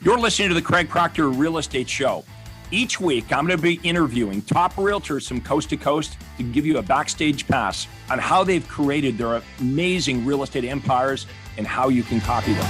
You're listening to the Craig Proctor Real Estate Show. Each week, I'm going to be interviewing top realtors from coast to coast to give you a backstage pass on how they've created their amazing real estate empires and how you can copy them.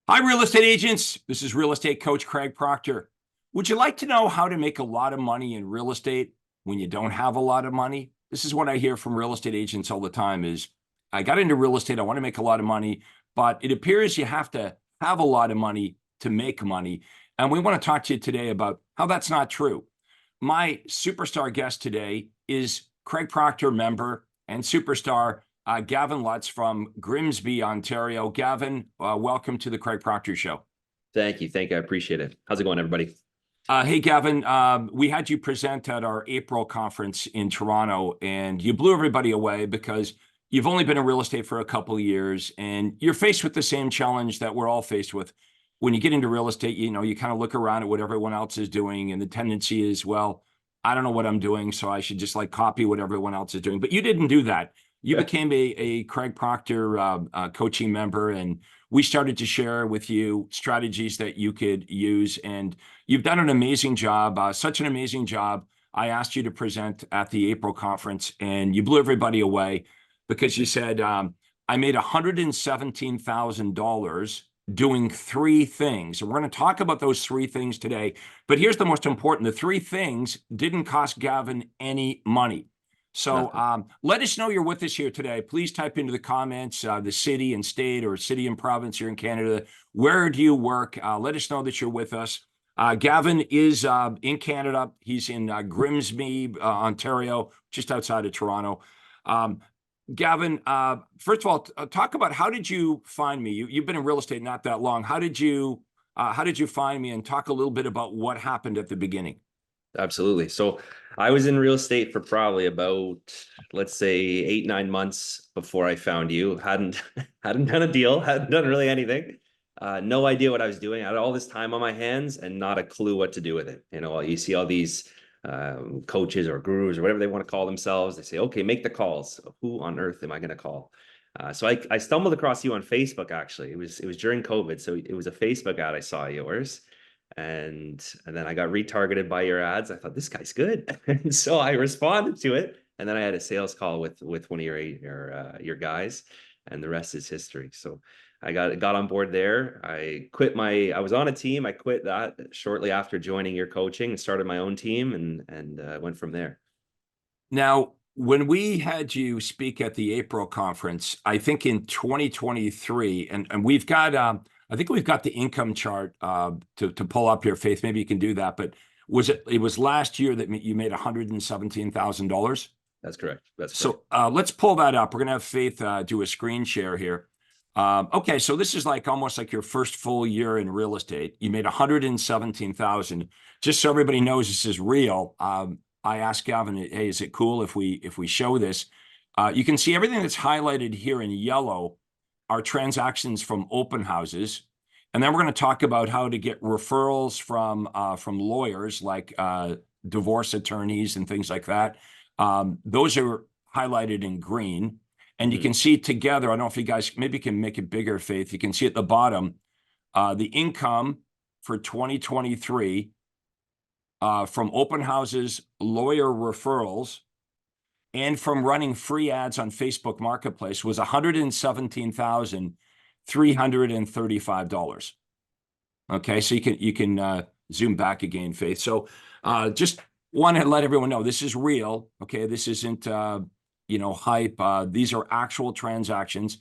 Hi, real estate agents. This is real estate coach Craig Proctor. Would you like to know how to make a lot of money in real estate when you don't have a lot of money? This is what I hear from real estate agents all the time is, I got into real estate, I want to make a lot of money, but it appears you have to have a lot of money to make money. And we want to talk to you today about how that's not true. My superstar guest today is Craig Proctor member and superstar Gavin Lutz from Grimsby, Ontario. Gavin, welcome to the Craig Proctor Show. Thank you. I appreciate it. How's it going, everybody? Hey, Gavin, we had you present at our April conference in Toronto, and you blew everybody away because you've only been in real estate for a couple of years, and you're faced with the same challenge that we're all faced with. When you get into real estate, you know, you kind of look around at what everyone else is doing, and the tendency is, well, I don't know what I'm doing, so I should just like copy what everyone else is doing. But you didn't do that. You became a Craig Proctor coaching member, and we started to share with you strategies that you could use, and you've done an amazing job, such an amazing job. I asked you to present at the April conference, and you blew everybody away because you said, I made $117,000 doing three things. And we're going to talk about those three things today. But here's the most important. The three things didn't cost Gavin any money. So let us know you're with us here today. Please type into the comments the city and state or city and province here in Canada. Where do you work? Let us know that you're with us. Gavin is in Canada. He's in Grimsby, Ontario, just outside of Toronto. Gavin, first of all, talk about how did you find me? You've been in real estate not that long. How did you find me, and talk a little bit about what happened at the beginning? Absolutely. So I was in real estate for probably about, let's say, 8-9 months before I found you. Hadn't done a deal, hadn't done really anything. No idea what I was doing. I had all this time on my hands and not a clue what to do with it. You know, you see all these coaches or gurus or whatever they want to call themselves. They say, okay, make the calls. Who on earth am I going to call? So I stumbled across you on Facebook, actually. It was during COVID. So it was a Facebook ad I saw yours. And then I got retargeted by your ads. I thought, this guy's good. And so I responded to it. And then I had a sales call with one of your guys, and the rest is history. So I got on board there. I was on a team. I quit that shortly after joining your coaching and started my own team and went from there. Now, when we had you speak at the April conference, I think in 2023, and we've got, I think we've got the income chart to pull up here, Faith. Maybe you can do that. But it was last year that you made $117,000? That's correct. So let's pull that up. We're going to have Faith do a screen share here. Okay, so this is like almost like your first full year in real estate. You made $117,000. Just so everybody knows this is real. I asked Gavin, hey, is it cool if we show this? You can see everything that's highlighted here in yellow are transactions from open houses. And then we're going to talk about how to get referrals from lawyers like divorce attorneys and things like that. Those are highlighted in green. And you can see together, I don't know if you guys maybe can make it bigger, Faith. You can see at the bottom, the income for 2023 from open houses, lawyer referrals, and from running free ads on Facebook Marketplace was $117,335. Okay, so you can zoom back again, Faith. So just want to let everyone know this is real. Okay, this isn't hype. These are actual transactions.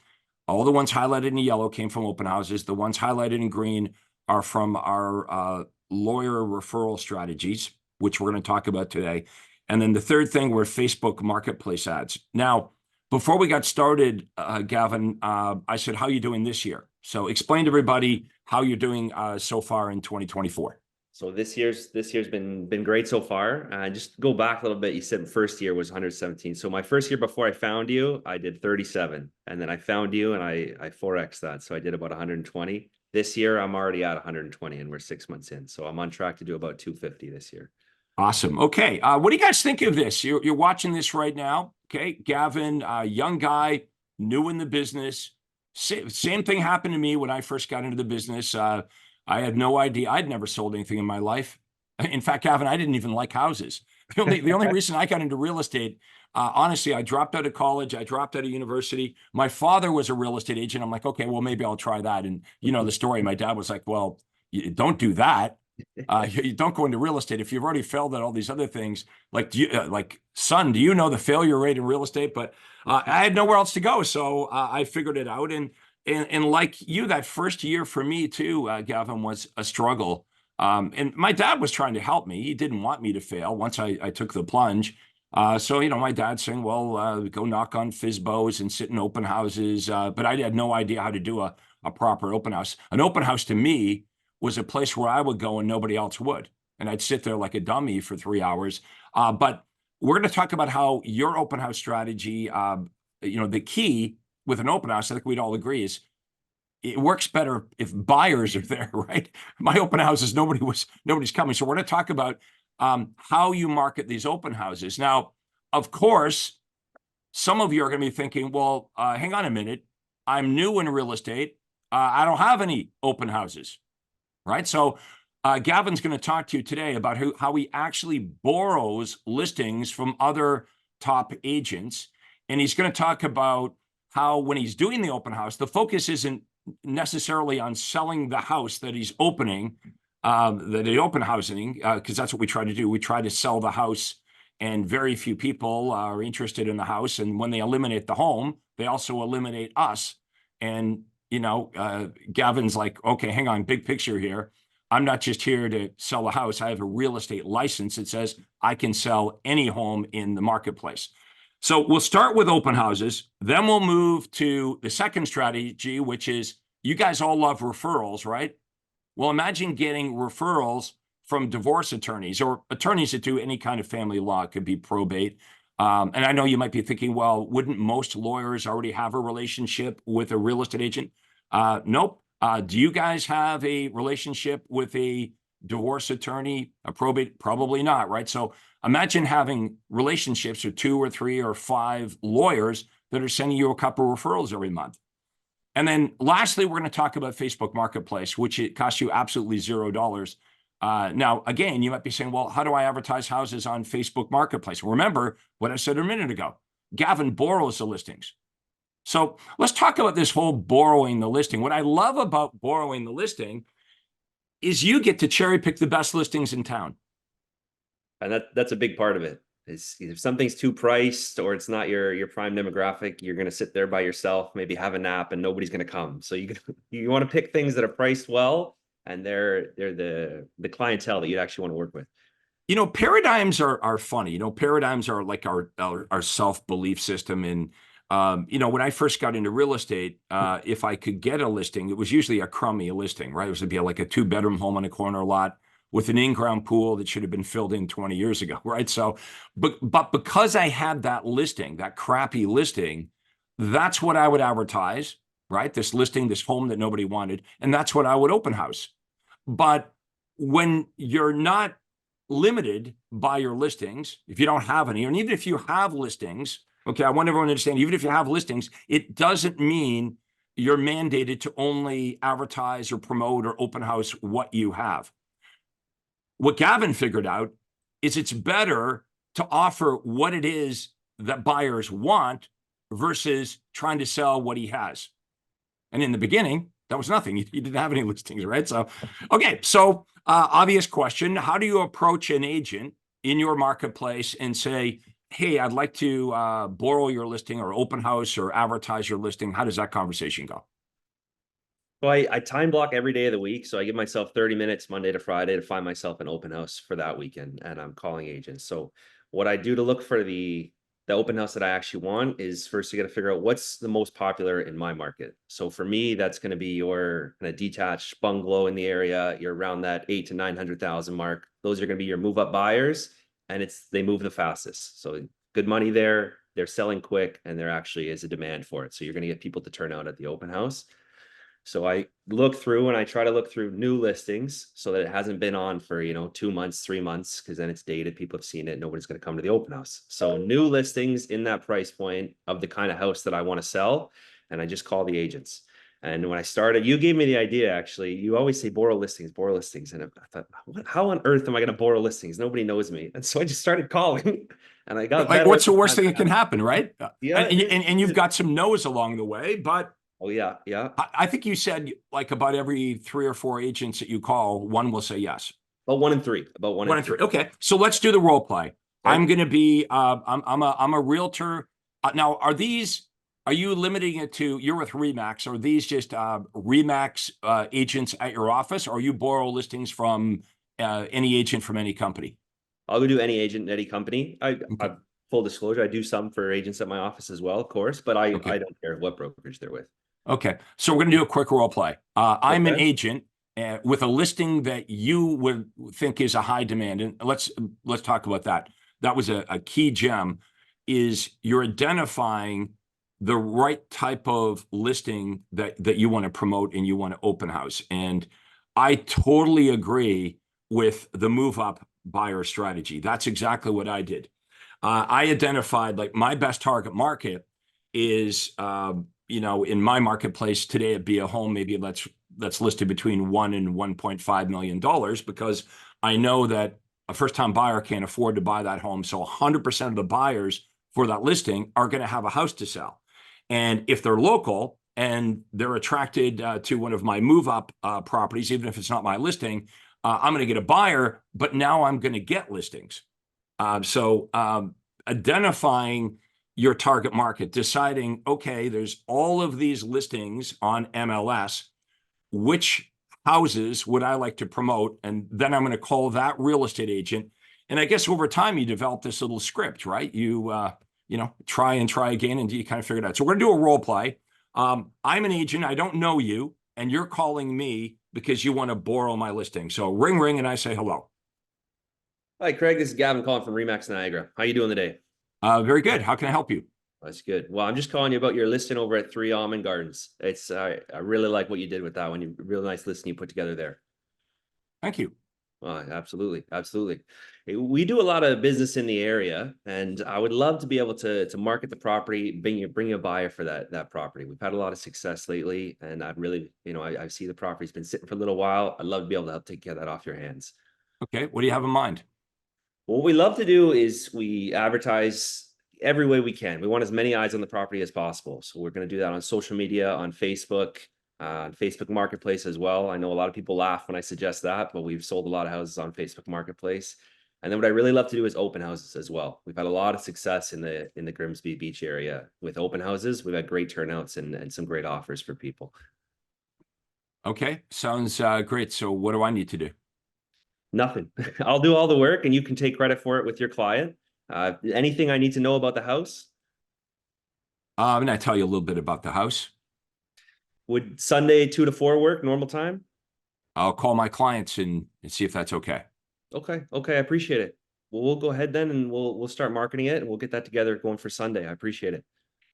All the ones highlighted in yellow came from open houses. The ones highlighted in green are from our lawyer referral strategies, which we're going to talk about today. And then the third thing were Facebook Marketplace ads. Now, before we got started, Gavin, I said, how are you doing this year? So explain to everybody how you're doing so far in 2024. So this year's been great so far. Just go back a little bit. You said first year was 117. So my first year before I found you, I did 37, and then I found you and I 4x that. So I did about 120. This year I'm already at 120, and we're 6 months in. So I'm on track to do about 250 this year. Awesome. Okay. What do you guys think of this? You're watching this right now. Okay. Gavin, young guy, new in the business. Same thing happened to me when I first got into the business. I had no idea. I'd never sold anything in my life. In fact, Gavin, I didn't even like houses. The only reason I got into real estate, honestly, I dropped out of college. I dropped out of university. My father was a real estate agent. I'm like, okay, well, maybe I'll try that. And you know the story. My dad was like, well, don't do that. You don't go into real estate if you've already failed at all these other things. Like, like, son, do you know the failure rate in real estate? But I had nowhere else to go, so I figured it out. And like you, that first year for me too, Gavin, was a struggle. And my dad was trying to help me. He didn't want me to fail once I took the plunge. So, you know, my dad's saying, well, go knock on FISBOs and sit in open houses. But I had no idea how to do a proper open house. An open house to me was a place where I would go and nobody else would. And I'd sit there like a dummy for 3 hours. But we're going to talk about how your open house strategy, you know, the key with an open house, I think we'd all agree, is it works better if buyers are there, right? My open houses, nobody's coming. So we're going to talk about how you market these open houses. Now, of course, some of you are going to be thinking, well, hang on a minute. I'm new in real estate. I don't have any open houses, right? So Gavin's going to talk to you today about how he actually borrows listings from other top agents. And he's going to talk about how when he's doing the open house, the focus isn't necessarily on selling the house that he's opening, the open housing, because that's what we try to do. We try to sell the house, and very few people are interested in the house. And when they eliminate the home, they also eliminate us. And you know, Gavin's like, okay, hang on, big picture here. I'm not just here to sell a house. I have a real estate license that says I can sell any home in the marketplace. So we'll start with open houses. Then we'll move to the second strategy, which is you guys all love referrals, right? Well, imagine getting referrals from divorce attorneys or attorneys that do any kind of family law. It could be probate. And I know you might be thinking, well, wouldn't most lawyers already have a relationship with a real estate agent? Nope. Do you guys have a relationship with a divorce attorney, a probate? Probably not, right? So imagine having relationships with 2 or 3 or 5 lawyers that are sending you a couple of referrals every month. And then lastly, we're going to talk about Facebook Marketplace, which it costs you absolutely $0. Now, again, you might be saying, well, how do I advertise houses on Facebook Marketplace? Remember what I said a minute ago. Gavin borrows the listings. So let's talk about this whole borrowing the listing. What I love about borrowing the listing is you get to cherry pick the best listings in town. And that's a big part of it. Is if something's too priced or it's not your prime demographic, you're going to sit there by yourself, maybe have a nap, and nobody's going to come. So you want to pick things that are priced well, and they're the clientele that you actually want to work with. You know, paradigms are funny. You know, paradigms are like our self-belief system. And you know, when I first got into real estate, if I could get a listing, it was usually a crummy listing, right? It was to be like a 2-bedroom home on a corner lot with an in-ground pool that should have been filled in 20 years ago, right? So, but because I had that listing, that crappy listing, that's what I would advertise, right? This listing, this home that nobody wanted, and that's what I would open house. But when you're not limited by your listings, if you don't have any, and even if you have listings, okay, I want everyone to understand, even if you have listings, it doesn't mean you're mandated to only advertise or promote or open house what you have. What Gavin figured out is it's better to offer what it is that buyers want versus trying to sell what he has. And in the beginning, that was nothing. You didn't have any listings, right? So, okay. So, obvious question. How do you approach an agent in your marketplace and say, hey, I'd like to borrow your listing or open house or advertise your listing? How does that conversation go? So I time block every day of the week. So I give myself 30 minutes Monday to Friday to find myself an open house for that weekend. And I'm calling agents. So what I do to look for the open house that I actually want is first you got to figure out what's the most popular in my market. So for me, that's going to be your kind of detached bungalow in the area. You're around that 800,000 to 900,000 mark. Those are going to be your move up buyers, and they move the fastest. So good money there. They're selling quick, and there actually is a demand for it. So you're going to get people to turn out at the open house. So I look through and I try to look through new listings so that it hasn't been on for, 2 months, 3 months, because then it's dated. People have seen it. Nobody's going to come to the open house. So new listings in that price point of the kind of house that I want to sell. And I just call the agents. And when I started, you gave me the idea, actually. You always say borrow listings, borrow listings. And I thought, how on earth am I going to borrow listings? Nobody knows me. And so I just started calling and I got Like, better. what's the worst thing that can happen, right? Yeah. And you've got some no's along the way, but Oh, yeah. Yeah. I think you said like about every 3 or 4 agents that you call, one will say yes. About 1 in 3. About one One in and three. three. Okay, so let's do the role play. Okay. I'm going to be. I'm a realtor. Now, are you limiting it to? You're with Remax. Are these just Remax agents at your office, or you borrow listings from any agent from any company? I'll go do any agent, any company. Okay. Full disclosure, I do some for agents at my office as well, of course, but I Okay. don't care what brokerage they're with. Okay. So we're going to do a quick role play. I'm an Okay. agent with a listing that you would think is a high demand, and let's talk about that. That was a key gem. Is you're identifying the right type of listing that you want to promote and you want to open house. And I totally agree with the move up buyer strategy. That's exactly what I did. I identified like my best target market is in my marketplace today, it'd be a home maybe that's listed between $1 and $1.5 million because I know that a first-time buyer can't afford to buy that home. So 100% of the buyers for that listing are going to have a house to sell. And if they're local and they're attracted to one of my move-up properties, even if it's not my listing, I'm going to get a buyer, but now I'm going to get listings. So identifying your target market, deciding, okay, there's all of these listings on MLS, which houses would I like to promote? And then I'm going to call that real estate agent. And I guess over time you develop this little script, right? You try and try again and you kind of figure it out. So we're going to do a role play. I'm an agent. I don't know you, and you're calling me because you want to borrow my listing. So ring, ring, and I say hello. Hi, Craig. This is Gavin calling from Remax Niagara. How you doing today? Very good. How can I help you? That's good. Well, I'm just calling you about your listing over at 3 Almond Gardens. It's I really like what you did with that one. You really nice listing you put together there. Thank you. Absolutely, absolutely. We do a lot of business in the area, and I would love to be able to market the property, bring you a buyer for that property. We've had a lot of success lately, and I'd really, I see the property's been sitting for a little while. I'd love to be able to help take care of that off your hands. Okay. What do you have in mind? What we love to do is we advertise every way we can. We want as many eyes on the property as possible. So we're going to do that on social media, on Facebook Marketplace as well. I know a lot of people laugh when I suggest that, but we've sold a lot of houses on Facebook Marketplace. And then what I really love to do is open houses as well. We've had a lot of success in the Grimsby Beach area with open houses. We've had great turnouts and some great offers for people. Okay. Sounds great. So what do I need to do? Nothing. I'll do all the work and you can take credit for it with your client. Anything I need to know about the house? I'm going to tell you a little bit about the house. Would Sunday 2 to 4 work, normal time? I'll call my clients and see if that's okay. Okay. I appreciate it. Well, we'll go ahead then and we'll start marketing it and we'll get that together going for Sunday. I appreciate it.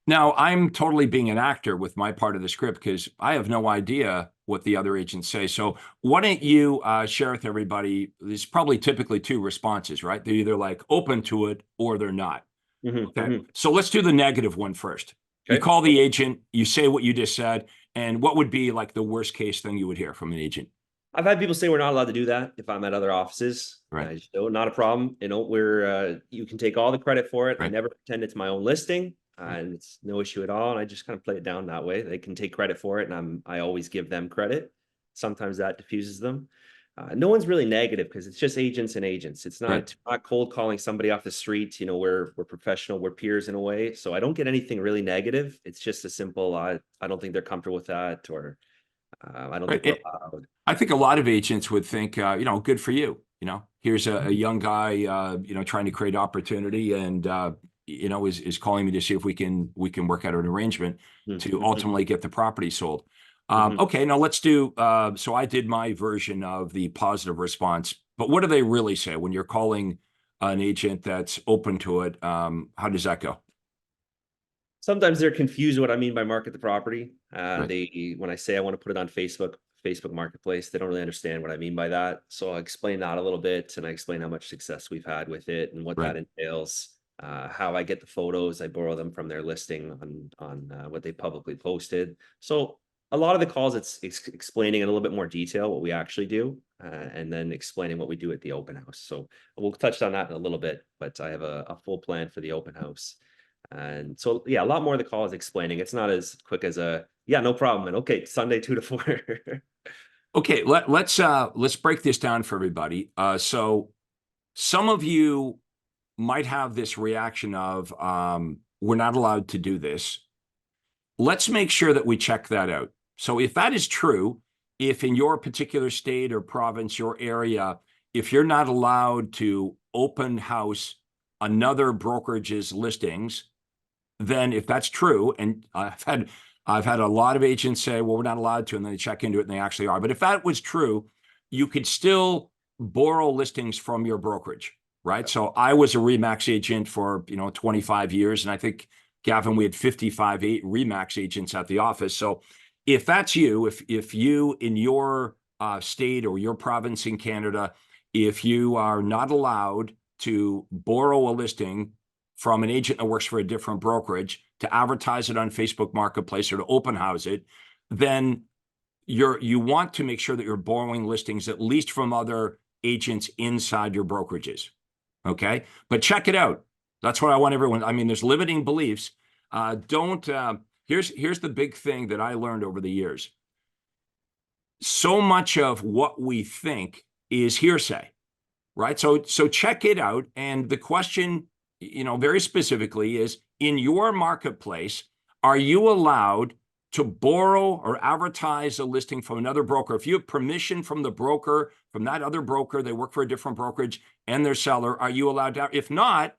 Now, I'm totally being an actor with my part of the script because I have no idea what the other agents say. So why don't you share with everybody? There's probably typically 2 responses, right? They're either like open to it or they're not. Okay. So let's do the negative one first. You Okay. call the agent, you say what you just said, and what would be like the worst case thing you would hear from an agent? I've had people say we're not allowed to do that if I'm at other offices. Right. I just, not a problem. You can take all the credit for it. I Right. never pretend it's my own listing. And it's no issue at all. And I just kind of play it down that way. They can take credit for it, and I always give them credit. Sometimes that diffuses them. No one's really negative because it's just agents and agents. It's not cold calling somebody off the street. We're professional, we're peers in a way. So I don't get anything really negative. It's just a simple, I don't think they're comfortable with that, or I don't think we're allowed. I think a lot of agents would think, good for you. Here's a young guy, trying to create opportunity and, is calling me to see if we can work out an arrangement to ultimately get the property sold. Okay, now let's do, so I did my version of the positive response, but what do they really say when you're calling an agent that's open to it? How does that go? Sometimes they're confused what I mean by market the property. Right. When I say I want to put it on Facebook Marketplace, they don't really understand what I mean by that. So I explain that a little bit, and I explain how much success we've had with it and what Right. that entails. How I get the photos, I borrow them from their listing on what they publicly posted. So a lot of the calls, it's explaining in a little bit more detail what we actually do, and then explaining what we do at the open house. So we'll touch on that in a little bit, but I have a full plan for the open house. And so, yeah, a lot more of the call is explaining. It's not as quick as yeah, no problem. And okay, Sunday 2 to 4. Okay, let's break this down for everybody. So some of you might have this reaction of we're not allowed to do this. Let's make sure that we check that out. So if that is true, if in your particular state or province, your area, if you're not allowed to open house another brokerage's listings, then if that's true, and I've had a lot of agents say, well, we're not allowed to, and then they check into it and they actually are. But if that was true, you could still borrow listings from your brokerage, right? So I was a Remax agent for 25 years, and I think, Gavin, we had 55 Remax agents at the office. So if that's you, if you in your state or your province in Canada, if you are not allowed to borrow a listing from an agent that works for a different brokerage to advertise it on Facebook Marketplace or to open house it, then you want to make sure that you're borrowing listings at least from other agents inside your brokerages. Okay, but check it out. That's what I want everyone. I mean, there's limiting beliefs. Here's the big thing that I learned over the years. So much of what we think is hearsay, right? So check it out. And the question, very specifically is, in your marketplace, are you allowed to borrow or advertise a listing from another broker? If you have permission from the broker, from that other broker, they work for a different brokerage, and their seller, are you allowed to? If not,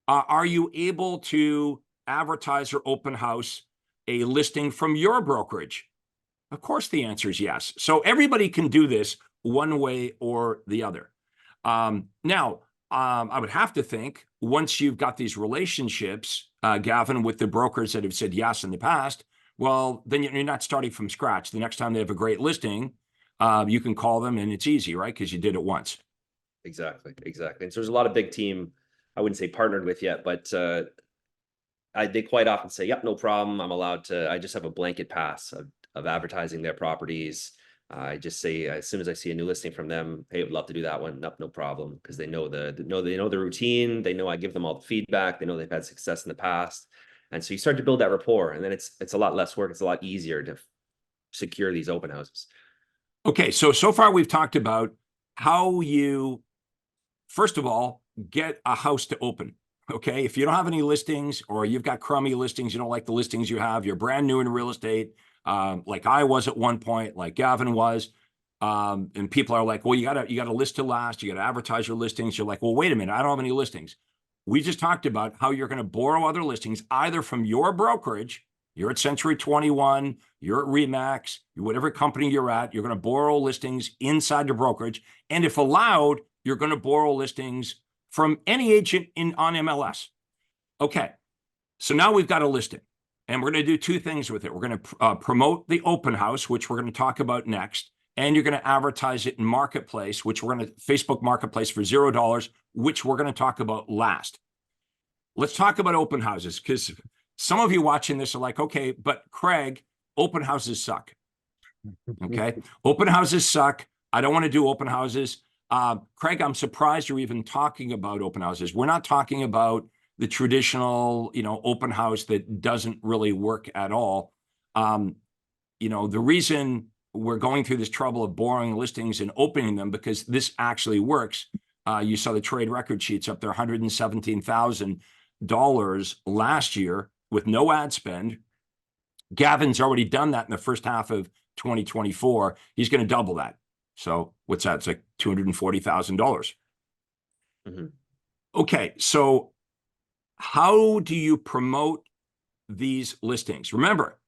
are you able to advertise or open house a listing from your brokerage? Of course, the answer is yes. So everybody can do this one way or the other. Now, I would have to think once you've got these relationships, Gavin, with the brokers that have said yes in the past, well, then you're not starting from scratch. The next time they have a great listing, you can call them and it's easy, right? Because you did it once. Exactly. And so there's a lot of big team, I wouldn't say partnered with yet, but they quite often say, yep, no problem. I'm allowed to, I just have a blanket pass of advertising their properties. I just say, as soon as I see a new listing from them, hey, I'd love to do that one. Nope, no problem. Because they know the routine. They know I give them all the feedback. They know they've had success in the past. And so you start to build that rapport, and then it's a lot less work. It's a lot easier to secure these open houses. Okay. So far we've talked about how you, first of all, get a house to open. Okay. If you don't have any listings, or you've got crummy listings, you don't like the listings you have, you're brand new in real estate, like I was at one point, like Gavin was, and people are like, well, you gotta list to last, you gotta advertise your listings. You're like, well, wait a minute, I don't have any listings. We just talked about how you're going to borrow other listings, either from your brokerage. You're at Century 21, you're at Remax, whatever company you're at, you're going to borrow listings inside your brokerage. And if allowed, you're going to borrow listings from any agent on MLS. Okay. So now we've got a listing, and we're going to do two things with it. We're going to promote the open house, which we're going to talk about next. And you're going to advertise it in Marketplace, which we're going to Facebook Marketplace for $0, which we're going to talk about last. Let's talk about open houses, because some of you watching this are like, okay, but Craig, open houses suck. Okay. Open houses suck. I don't want to do open houses. Craig, I'm surprised you're even talking about open houses. We're not talking about the traditional, open house that doesn't really work at all. The reason we're going through this trouble of borrowing listings and opening them, because this actually works. You saw the trade record sheets up there, $117,000 last year with no ad spend. Gavin's already done that in the first half of 2024. He's going to double that. So what's that? It's like $240,000. Mm-hmm. Okay. So how do you promote these listings? Remember,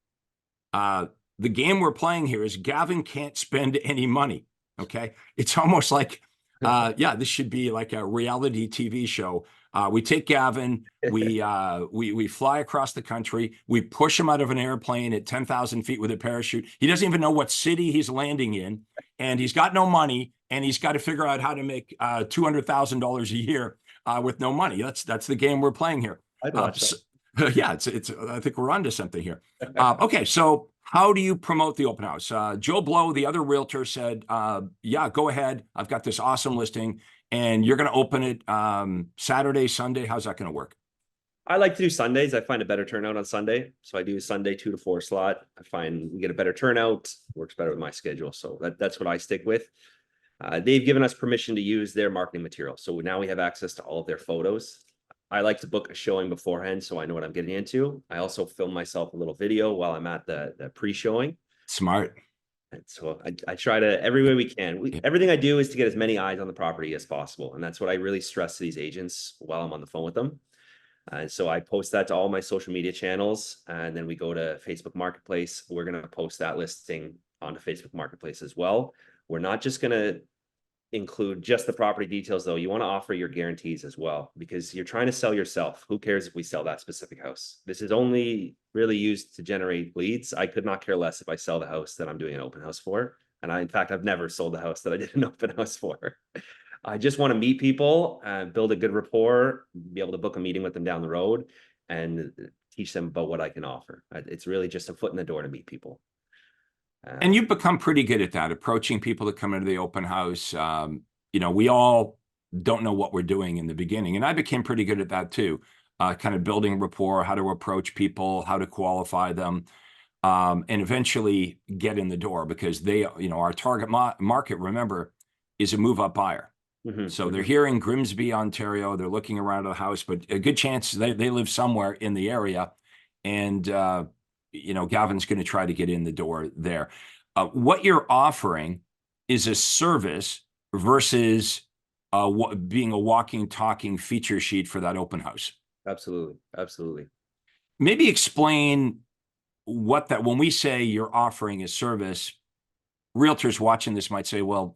the game we're playing here is Gavin can't spend any money. Okay. It's almost like, this should be like a reality TV show. We take Gavin, we fly across the country, we push him out of an airplane at 10,000 feet with a parachute. He doesn't even know what city he's landing in, and he's got no money, and he's got to figure out how to make $200,000 a year with no money. That's the game we're playing here. I'd watch that. Yeah, it's. I think we're onto something here. Okay, so how do you promote the open house? Joe Blow, the other realtor, said, "Yeah, go ahead. I've got this awesome listing, and you're going to open it Saturday, Sunday. How's that going to work?" I like to do Sundays. I find a better turnout on Sunday. So I do a Sunday 2 to 4 slot. I find we get a better turnout, works better with my schedule. So that's what I stick with. They've given us permission to use their marketing material. So now we have access to all of their photos. I like to book a showing beforehand so I know what I'm getting into. I also film myself a little video while I'm at the pre-showing. Smart. And so I try to, every way we can. Everything I do is to get as many eyes on the property as possible. And that's what I really stress to these agents while I'm on the phone with them. And so I post that to all my social media channels, and then we go to Facebook Marketplace. We're going to post that listing onto Facebook Marketplace as well. We're not just going to include just the property details, though. You want to offer your guarantees as well, because you're trying to sell yourself. Who cares if we sell that specific house? This is only really used to generate leads. I could not care less if I sell the house that I'm doing an open house for. And in fact, I've never sold the house that I did an open house for. I just want to meet people, build a good rapport, be able to book a meeting with them down the road, and teach them about what I can offer. It's really just a foot in the door to meet people. And you've become pretty good at that, approaching people that come into the open house. We all don't know what we're doing in the beginning, and I became pretty good at that too, kind of building rapport, how to approach people, how to qualify them, and eventually get in the door, because our target market, remember, is a move-up buyer. So they're here in Grimsby, Ontario. They're looking around at the house, but a good chance they live somewhere in the area. And, Gavin's going to try to get in the door there. What you're offering is a service versus being a walking, talking feature sheet for that open house. Absolutely. Absolutely. Maybe explain when we say you're offering a service, realtors watching this might say, well,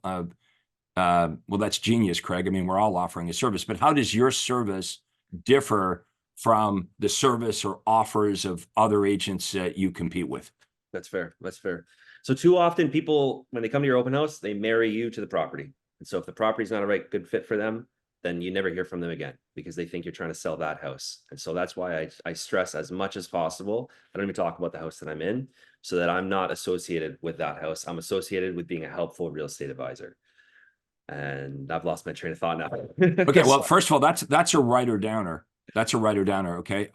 that's genius, Craig. I mean, we're all offering a service, but how does your service differ from the service or offers of other agents that you compete with? That's fair. That's fair. So too often people, when they come to your open house, they marry you to the property. And so if the property's not a good fit for them, then you never hear from them again, because they think you're trying to sell that house. And so that's why I stress as much as possible. I don't even talk about the house that I'm in, so that I'm not associated with that house. I'm associated with being a helpful real estate advisor. And I've lost my train of thought now. Okay, well, first of all, that's a writer downer. That's a writer downer. Okay,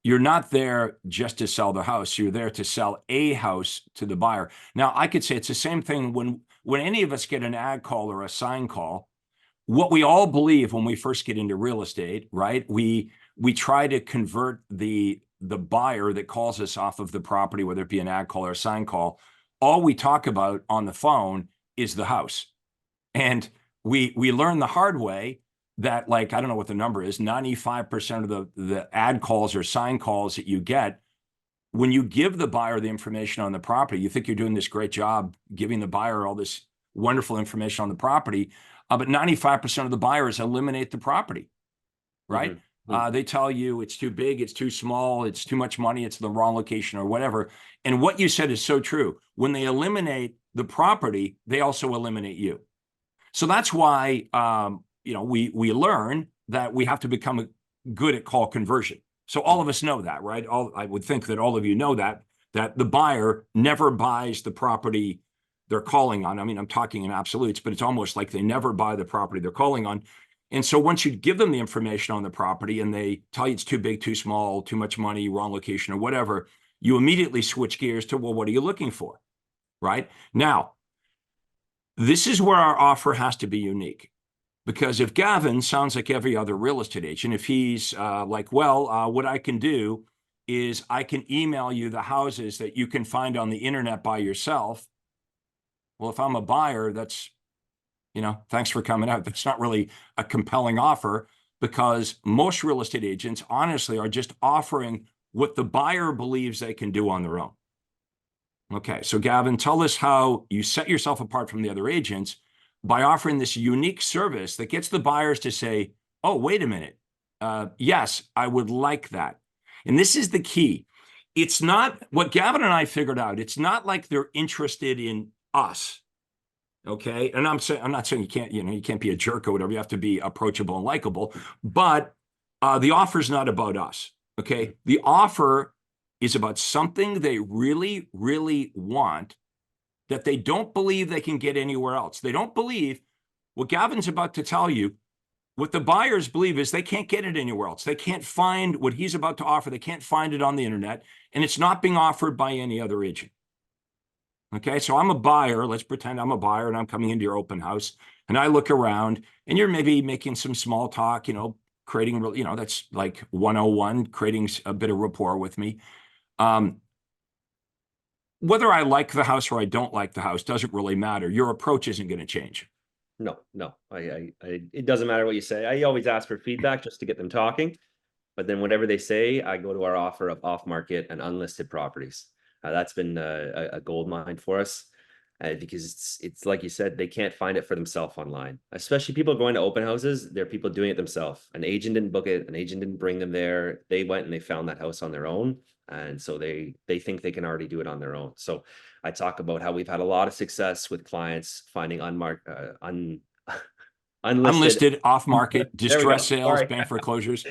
you're not there just to sell the house. You're there to sell a house to the buyer. Now, I could say it's the same thing when any of us get an ad call or a sign call. What we all believe when we first get into real estate, right? We try to convert the buyer that calls us off of the property, whether it be an ad call or a sign call. All we talk about on the phone is the house. And we learn the hard way that, like, I don't know what the number is, 95% of the ad calls or sign calls that you get, when you give the buyer the information on the property, you think you're doing this great job giving the buyer all this wonderful information on the property, but 95% of the buyers eliminate the property, right? They tell you it's too big, it's too small, it's too much money, it's the wrong location or whatever. And what you said is so true. When they eliminate the property, they also eliminate you. So that's why, we learn that we have to become good at call conversion. So all of us know that, right? I would think that all of you know that the buyer never buys the property they're calling on. I mean, I'm talking in absolutes, but it's almost like they never buy the property they're calling on. And so once you give them the information on the property and they tell you it's too big, too small, too much money, wrong location or whatever, you immediately switch gears to, well, what are you looking for, right? Now, this is where our offer has to be unique. Because if Gavin sounds like every other real estate agent, if he's what I can do is I can email you the houses that you can find on the internet by yourself. Well, if I'm a buyer, that's, thanks for coming out. That's not really a compelling offer, because most real estate agents, honestly, are just offering what the buyer believes they can do on their own. Okay, so Gavin, tell us how you set yourself apart from the other agents by offering this unique service that gets the buyers to say, oh, wait a minute, Yes, I would like that. And this is the key. It's not what Gavin and I figured out. It's not like they're interested in us. Okay. And I'm not saying you can't, you can't be a jerk or whatever. You have to be approachable and likable, but the offer is not about us. Okay. The offer is about something they really, really want that they don't believe they can get anywhere else. They don't believe what Gavin's about to tell you. What the buyers believe is they can't get it anywhere else. They can't find what he's about to offer. They can't find it on the internet, and it's not being offered by any other agent. Okay, so I'm a buyer. Let's pretend I'm a buyer and I'm coming into your open house, and I look around, and you're maybe making some small talk, creating, that's like 101, creating a bit of rapport with me. Whether I like the house or I don't like the house doesn't really matter. Your approach isn't going to change. No, it doesn't matter what you say. I always ask for feedback just to get them talking. But then whatever they say, I go to our offer of off-market and unlisted properties. That's been a gold mine for us because it's like you said, they can't find it for themselves online. Especially people going to open houses, there are people doing it themselves. An agent didn't book it, an agent didn't bring them there. They went and they found that house on their own. And so they think they can already do it on their own. So I talk about how we've had a lot of success with clients finding unlisted, Unlisted, off-market, there we go. distress sales, Sorry. bank foreclosures.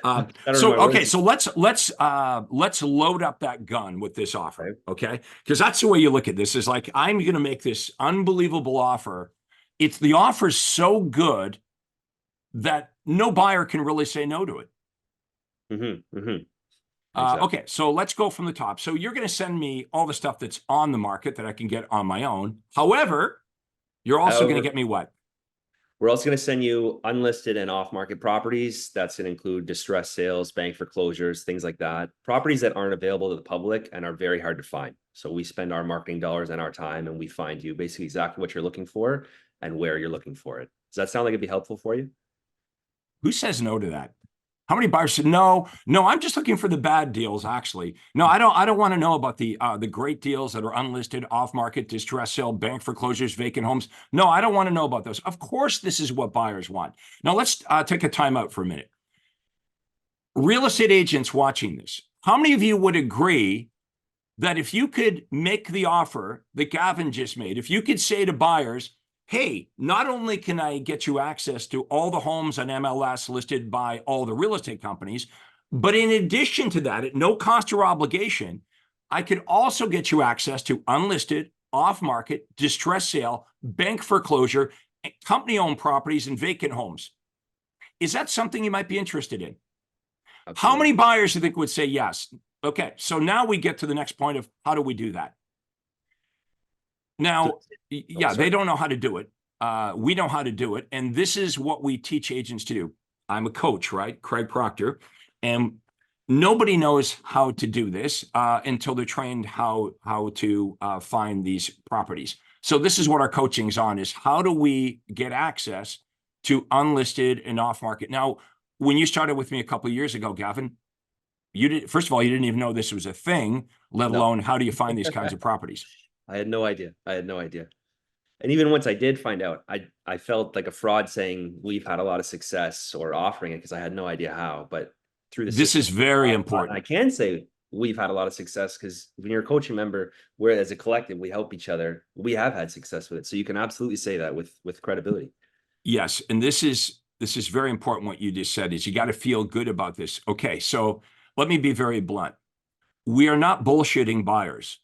Okay, So let's load up that gun with this offer, okay? Because that's the way you look at this. Is like, I'm going to make this unbelievable offer. It's the offer's so good that no buyer can really say no to it. Exactly. Okay, so let's go from the top. So you're going to send me all the stuff that's on the market that I can get on my own. However, you're also going to get me what? We're also going to send you unlisted and off-market properties. That's going to include distress sales, bank foreclosures, things like that. Properties that aren't available to the public and are very hard to find. So we spend our marketing dollars and our time, and we find you basically exactly what you're looking for and where you're looking for it. Does that sound like it'd be helpful for you? Who says no to that? How many buyers said no? No, I'm just looking for the bad deals. Actually, no, I don't want to know about the great deals that are unlisted, off-market, distress sale, bank foreclosures, vacant homes. No, I don't want to know about those. Of course, this is what buyers want. Now let's take a time out for a minute. Real estate agents watching this, how many of you would agree that if you could make the offer that Gavin just made, if you could say to buyers, hey, not only can I get you access to all the homes on MLS listed by all the real estate companies, but in addition to that, at no cost or obligation, I could also get you access to unlisted, off-market, distress sale, bank foreclosure, company-owned properties, and vacant homes. Is that something you might be interested in? Absolutely. How many buyers do you think would say yes? Okay, so now we get to the next point of how do we do that? Now, yeah, they don't know how to do it. We know how to do it. And this is what we teach agents to do. I'm a coach, right? Craig Proctor. And nobody knows how to do this until they're trained how to find these properties. So this is what our coaching's on, is how do we get access to unlisted and off-market? Now, when you started with me a couple of years ago, Gavin, first of all, you didn't even know this was a thing, let alone how do you find these kinds of properties? I had no idea. And even once I did find out, I felt like a fraud saying we've had a lot of success or offering it because I had no idea how. But through this is very important. I can say we've had a lot of success because when you're a coaching member, we're as a collective, we help each other. We have had success with it. So you can absolutely say that with credibility. Yes. And this is very important. What you just said is you got to feel good about this. Okay. So let me be very blunt. We are not bullshitting buyers.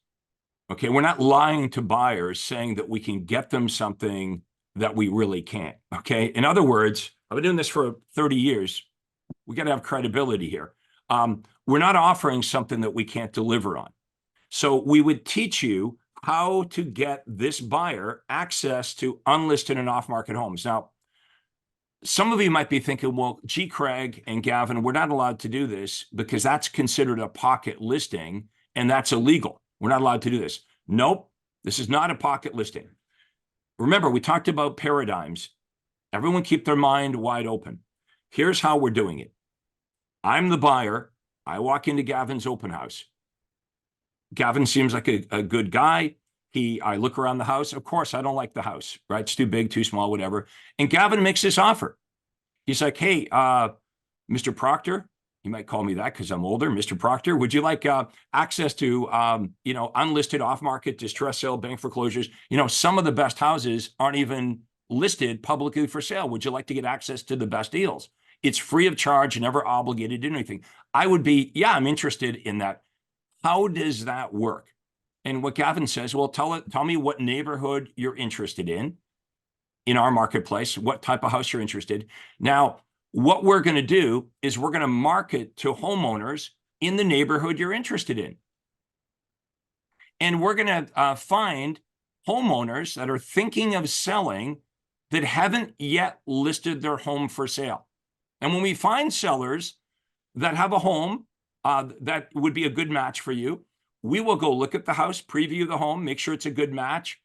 Okay, we're not lying to buyers saying that we can get them something that we really can't. Okay, in other words, I've been doing this for 30 years. We got to have credibility here. We're not offering something that we can't deliver on. So we would teach you how to get this buyer access to unlisted and off-market homes. Now, some of you might be thinking, well, gee, Craig and Gavin, we're not allowed to do this because that's considered a pocket listing and that's illegal. We're not allowed to do this. Nope, this is not a pocket listing. Remember, we talked about paradigms. Everyone keep their mind wide open. Here's how we're doing it. I'm the buyer. I walk into Gavin's open house. Gavin seems like a good guy. I look around the house. Of course, I don't like the house, right? It's too big, too small, whatever. And Gavin makes this offer. He's like, hey, Mr. Proctor, you might call me that because I'm older. Mr. Proctor, would you like access to, unlisted off-market distress sale, bank foreclosures? Some of the best houses aren't even listed publicly for sale. Would you like to get access to the best deals? It's free of charge, never obligated to do anything. I would be, yeah, I'm interested in that. How does that work? And what Gavin says, well, tell me what neighborhood you're interested in our marketplace, what type of house you're interested. Now, what we're going to do is we're going to market to homeowners in the neighborhood you're interested in. And we're going to find homeowners that are thinking of selling that haven't yet listed their home for sale. And when we find sellers that have a home that would be a good match for you, we will go look at the house, preview the home, make sure it's a good match.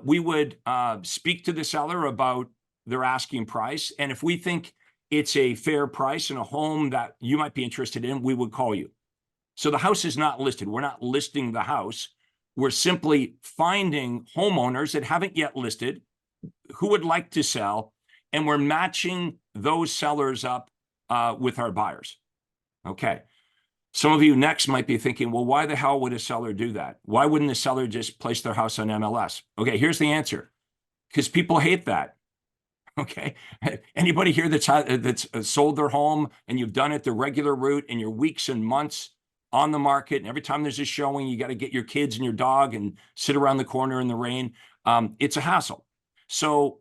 We would speak to the seller about their asking price. And if we think it's a fair price and a home that you might be interested in, we would call you. So the house is not listed. We're not listing the house. We're simply finding homeowners that haven't yet listed who would like to sell, and we're matching those sellers up with our buyers. Okay. Some of you next might be thinking, well, why the hell would a seller do that? Why wouldn't the seller just place their house on MLS? Okay, here's the answer. Because people hate that. Okay. Anybody here that's sold their home and you've done it the regular route and you're weeks and months on the market, and every time there's a showing, you got to get your kids and your dog and sit around the corner in the rain. It's a hassle. So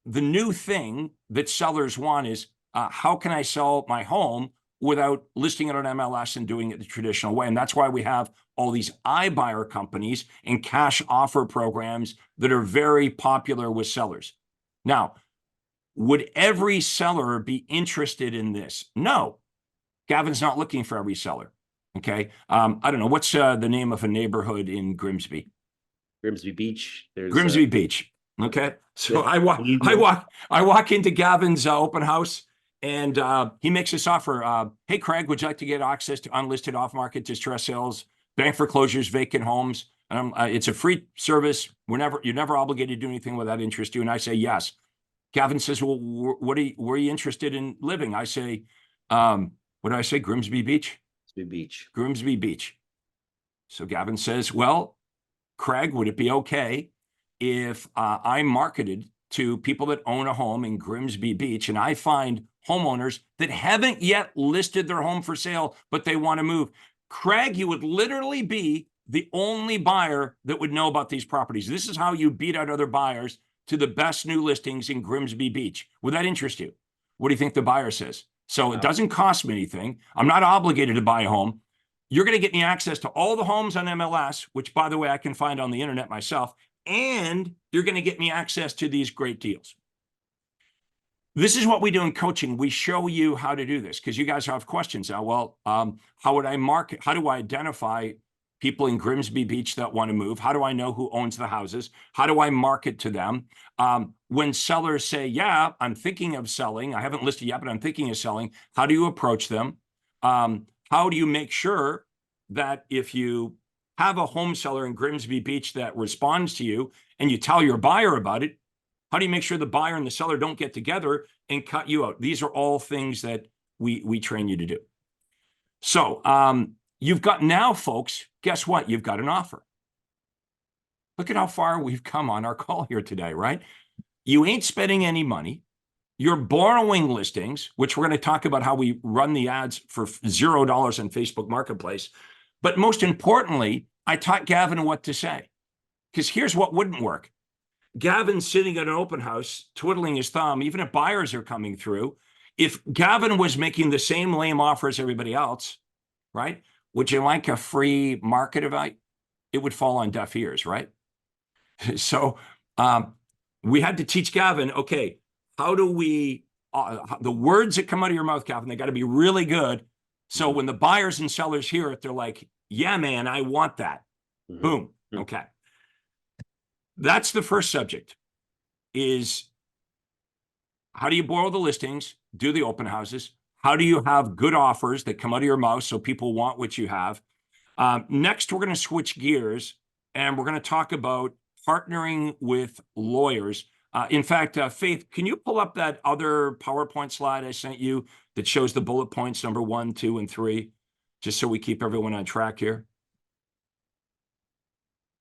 the new thing that sellers want is, how can I sell my home without listing it on MLS and doing it the traditional way? And that's why we have all these iBuyer companies and cash offer programs that are very popular with sellers. Now, would every seller be interested in this? No. Gavin's not looking for every seller. Okay. I don't know. What's the name of a neighborhood in Grimsby? Grimsby Beach. Grimsby Beach. Okay. So I walk into Gavin's open house, and he makes this offer. Hey, Craig, would you like to get access to unlisted off-market distress sales, bank foreclosures, vacant homes? And it's a free service. You're never obligated to do anything without interest you. And I say, yes. Gavin says, well, where are you interested in living? I say, what do I say? Grimsby Beach? Grimsby Beach. So Gavin says, well, Craig, would it be okay if I marketed to people that own a home in Grimsby Beach and I find homeowners that haven't yet listed their home for sale, but they want to move? Craig, you would literally be the only buyer that would know about these properties. This is how you beat out other buyers to the best new listings in Grimsby Beach. Would that interest you? What do you think the buyer says? So it doesn't cost me anything. I'm not obligated to buy a home. You're going to get me access to all the homes on MLS, which, by the way, I can find on the internet myself, and you're going to get me access to these great deals. This is what we do in coaching. We show you how to do this because you guys have questions now. Well, how would I market? How do I identify people in Grimsby Beach that want to move? How do I know who owns the houses? How do I market to them? When sellers say, yeah, I'm thinking of selling, I haven't listed yet, but I'm thinking of selling, how do you approach them? How do you make sure that if you have a home seller in Grimsby Beach that responds to you and you tell your buyer about it, how do you make sure the buyer and the seller don't get together and cut you out? These are all things that we train you to do. So you've got now, folks, guess what? You've got an offer. Look at how far we've come on our call here today, right? You ain't spending any money. You're borrowing listings, which we're going to talk about how we run the ads for $0 on Facebook Marketplace. But most importantly, I taught Gavin what to say, because here's what wouldn't work. Gavin's sitting at an open house, twiddling his thumb, even if buyers are coming through. If Gavin was making the same lame offer as everybody else, right? Would you like a free market event? It would fall on deaf ears, right? So we had to teach Gavin, okay, how do we, the words that come out of your mouth, Gavin, they got to be really good. So when the buyers and sellers hear it, they're like, yeah, man, I want that. Boom. Okay. That's the first subject, is how do you borrow the listings, do the open houses? How do you have good offers that come out of your mouth so people want what you have? Next, we're going to switch gears and we're going to talk about partnering with lawyers. In fact, Faith, can you pull up that other PowerPoint slide I sent you that shows the bullet points, number 1, 2, and 3, just so we keep everyone on track here?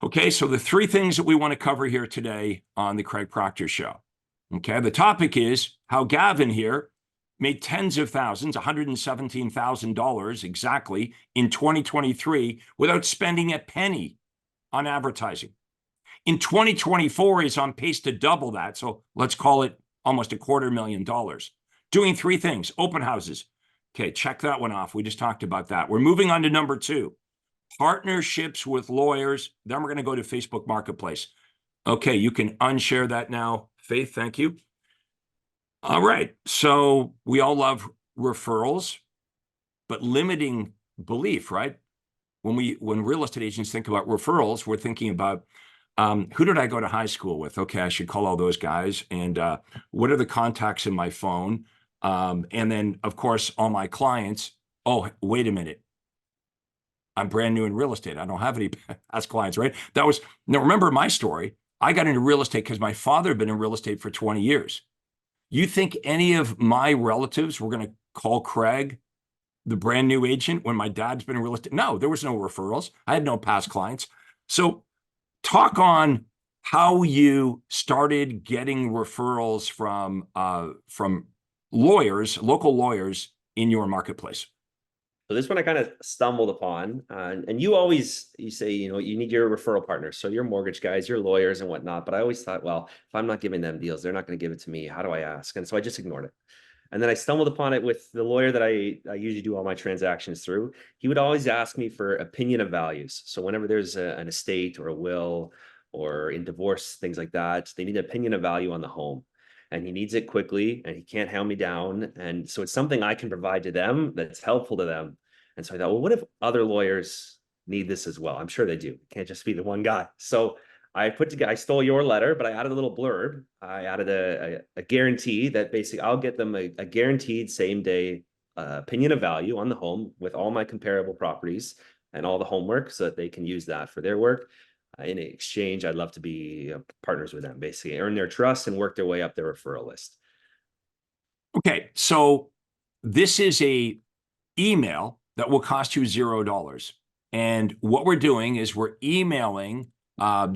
Okay, so the 3 things that we want to cover here today on the Craig Proctor Show. Okay, the topic is how Gavin here made tens of thousands, $117,000 exactly in 2023 without spending a penny on advertising. In 2024, he's on pace to double that. So let's call it almost $250,000. Doing 3 things: open houses. Okay, check that one off. We just talked about that. We're moving on to number 2, partnerships with lawyers. Then we're going to go to Facebook Marketplace. Okay, you can unshare that now, Faith. Thank you. All right, so we all love referrals, but limiting belief, right? When real estate agents think about referrals, we're thinking about who did I go to high school with? Okay, I should call all those guys. And what are the contacts in my phone? And then, of course, all my clients. Oh, wait a minute. I'm brand new in real estate. I don't have any past clients, right? Now, remember my story. I got into real estate because my father had been in real estate for 20 years. You think any of my relatives were going to call Craig the brand new agent when my dad's been in real estate? No, there was no referrals. I had no past clients. So talk on how you started getting referrals from lawyers, local lawyers in your marketplace. So this one I kind of stumbled upon, and you say, you need your referral partners. So your mortgage guys, your lawyers and whatnot. But I always thought, well, if I'm not giving them deals, they're not going to give it to me. How do I ask? And so I just ignored it. And then I stumbled upon it with the lawyer that I usually do all my transactions through. He would always ask me for opinion of values. So whenever there's an estate or a will or in divorce, things like that, they need an opinion of value on the home. And he needs it quickly and he can't hand me down. And so it's something I can provide to them that's helpful to them. And so I thought, well, what if other lawyers need this as well? I'm sure they do. It can't just be the one guy. So I stole your letter, but I added a little blurb. I added a guarantee that basically I'll get them a guaranteed same day opinion of value on the home with all my comparable properties and all the homework so that they can use that for their work. In exchange, I'd love to be partners with them, basically earn their trust and work their way up their referral list. Okay, so this is a email that will cost you $0. And what we're doing is we're emailing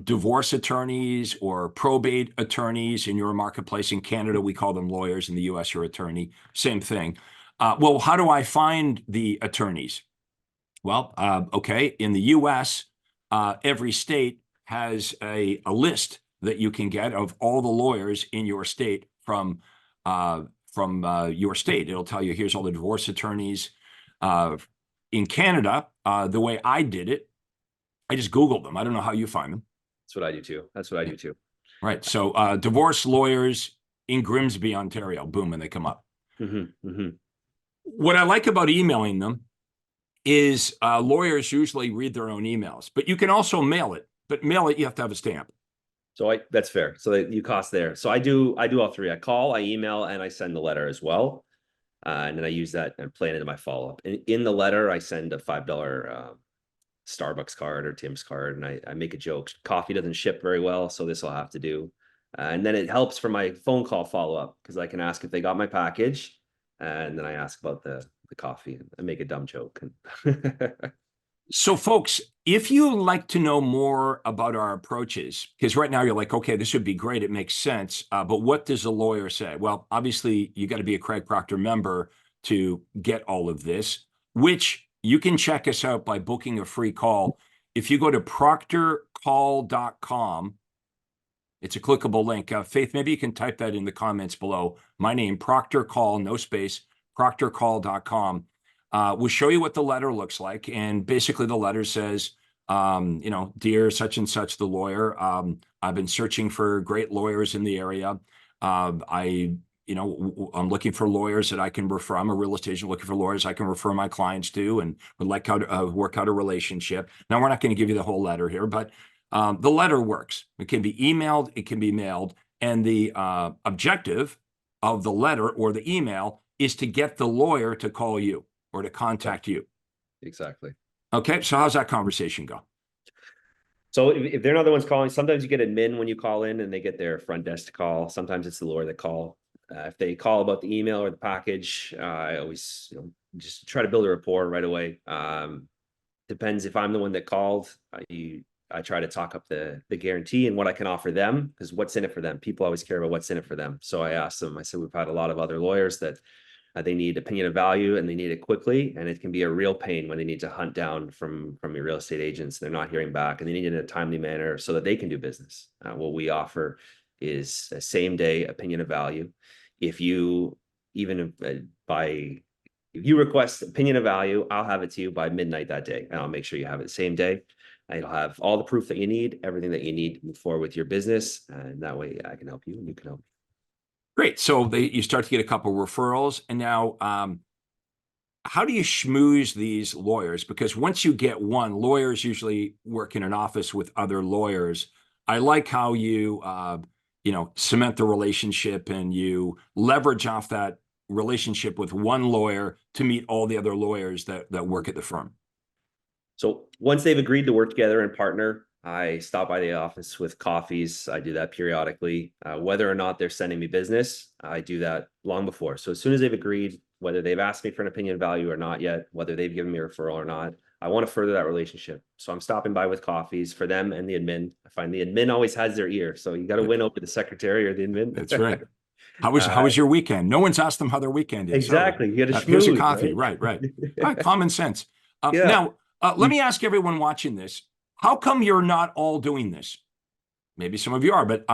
divorce attorneys or probate attorneys in your marketplace. In Canada, we call them lawyers. In the US, your attorney, same thing. Well, how do I find the attorneys? Well, okay, in the US, every state has a list that you can get of all the lawyers in your state from your state. It'll tell you, here's all the divorce attorneys. In Canada, the way I did it, I just Googled them. I don't know how you find them. That's what I do too. Right. So divorce lawyers in Grimsby, Ontario, boom, and they come up. Mm-hmm, mm-hmm. What I like about emailing them is lawyers usually read their own emails, but you can also mail it. But mail it, you have to have a stamp. So that's fair. So that you cost there. So I do all 3. I call, I email, and I send the letter as well. And then I use that and play it into my follow-up. In the letter, I send a $5 Starbucks card or Tim's card, and I make a joke. Coffee doesn't ship very well, so this will have to do. And then it helps for my phone call follow-up because I can ask if they got my package, and then I ask about the coffee and make a dumb joke. So folks, if you like to know more about our approaches, because right now you're like, okay, this would be great. It makes sense. But what does a lawyer say? Well, obviously you got to be a Craig Proctor member to get all of this, which you can check us out by booking a free call. If you go to proctorcall.com, it's a clickable link. Faith, maybe you can type that in the comments below. My name, Proctor Call, no space, proctorcall.com. We'll show you what the letter looks like. And basically the letter says, dear such and such, the lawyer, I've been searching for great lawyers in the area. I'm looking for lawyers that I can refer. I'm a real estate agent looking for lawyers I can refer my clients to and would like to work out a relationship. Now, we're not going to give you the whole letter here, but the letter works. It can be emailed, it can be mailed. And the objective of the letter or the email is to get the lawyer to call you or to contact you. Exactly. Okay, so how's that conversation go? So if they're not the ones calling, sometimes you get admin when you call in and they get their front desk to call. Sometimes it's the lawyer that call. If they call about the email or the package, I always, just try to build a rapport right away. Depends if I'm the one that called. I try to talk up the guarantee and what I can offer them, because what's in it for them. People always care about what's in it for them. So I asked them. I said, we've had a lot of other lawyers that they need opinion of value and they need it quickly, and it can be a real pain when they need to hunt down from your real estate agents. They're not hearing back, and they need it in a timely manner so that they can do business. What we offer is a same day opinion of value. If you even if you request opinion of value, I'll have it to you by midnight that day, and I'll make sure you have it the same day. It'll have all the proof that you need, everything that you need to move forward with your business, and that way I can help you and you can help me. Great. So you start to get a couple referrals, and now how do you schmooze these lawyers? Because once you get one, lawyers usually work in an office with other lawyers. I like how you cement the relationship and you leverage off that relationship with one lawyer to meet all the other lawyers that work at the firm. So once they've agreed to work together and partner, I stop by the office with coffees. I do that periodically. Whether or not they're sending me business, I do that long before. So as soon as they've agreed, whether they've asked me for an opinion of value or not yet, whether they've given me a referral or not, I want to further that relationship. So I'm stopping by with coffees for them and the admin. I find the admin always has their ear. So you got to win over the secretary or the admin. That's right. How was your weekend? No one's asked them how their weekend is. Exactly. So, you got to here's your schmooze, coffee. Right. Common sense. Yeah. Now, let me ask everyone watching this, how come you're not all doing this? Maybe some of you are, but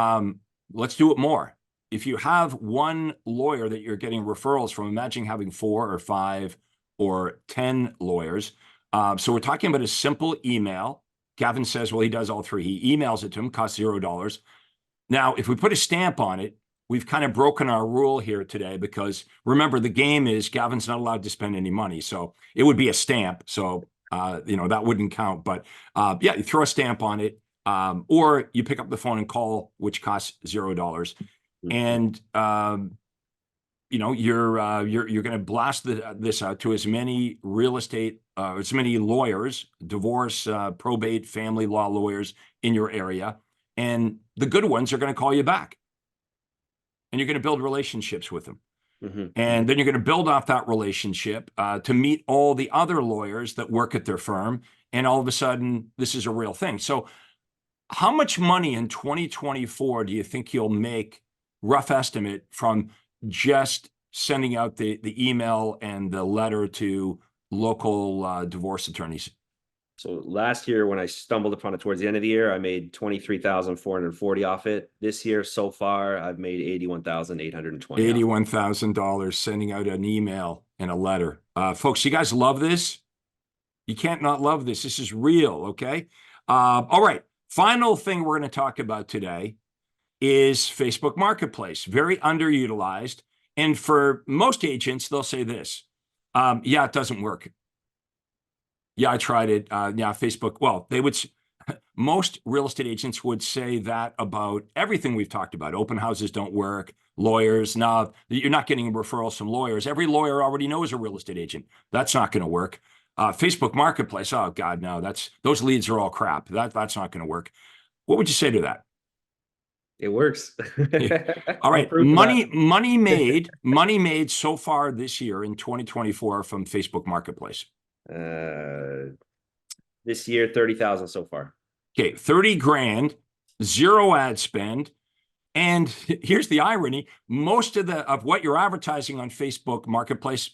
let's do it more. If you have one lawyer that you're getting referrals from, imagine having 4 or 5 or 10 lawyers. So we're talking about a simple email. Gavin says, well, he does all 3. He emails it to him, costs $0. Now, if we put a stamp on it, we've kind of broken our rule here today, because remember, the game is Gavin's not allowed to spend any money. So it would be a stamp. So, that wouldn't count. But yeah, you throw a stamp on it, or you pick up the phone and call, which costs $0. And, you're going to blast this out to as many real estate, as many lawyers, divorce, probate, family law lawyers in your area. And the good ones are going to call you back. And you're going to build relationships with them. And then you're going to build off that relationship to meet all the other lawyers that work at their firm. And all of a sudden, this is a real thing. So how much money in 2024 do you think you'll make, rough estimate, from just sending out the email and the letter to local divorce attorneys? So last year, when I stumbled upon it towards the end of the year, I made 23,440 off it. This year, so far, I've made 81,820. $81,000 sending out an email and a letter. Folks, you guys love this? You can't not love this. This is real, okay? All right. Final thing we're going to talk about today is Facebook Marketplace. Very underutilized. And for most agents, they'll say this. Yeah, it doesn't work. Yeah, I tried it. Yeah, Facebook. Well, most real estate agents would say that about everything we've talked about. Open houses don't work. Lawyers. No, you're not getting referrals from lawyers. Every lawyer already knows a real estate agent. That's not going to work. Facebook Marketplace. Oh God, no. Those leads are all crap. That's not going to work. What would you say to that? It works. All right. Money made so far this year in 2024 from Facebook Marketplace. This year, 30,000 so far. Okay, 30 grand, 0 ad spend. And here's the irony. Most of what you're advertising on Facebook Marketplace,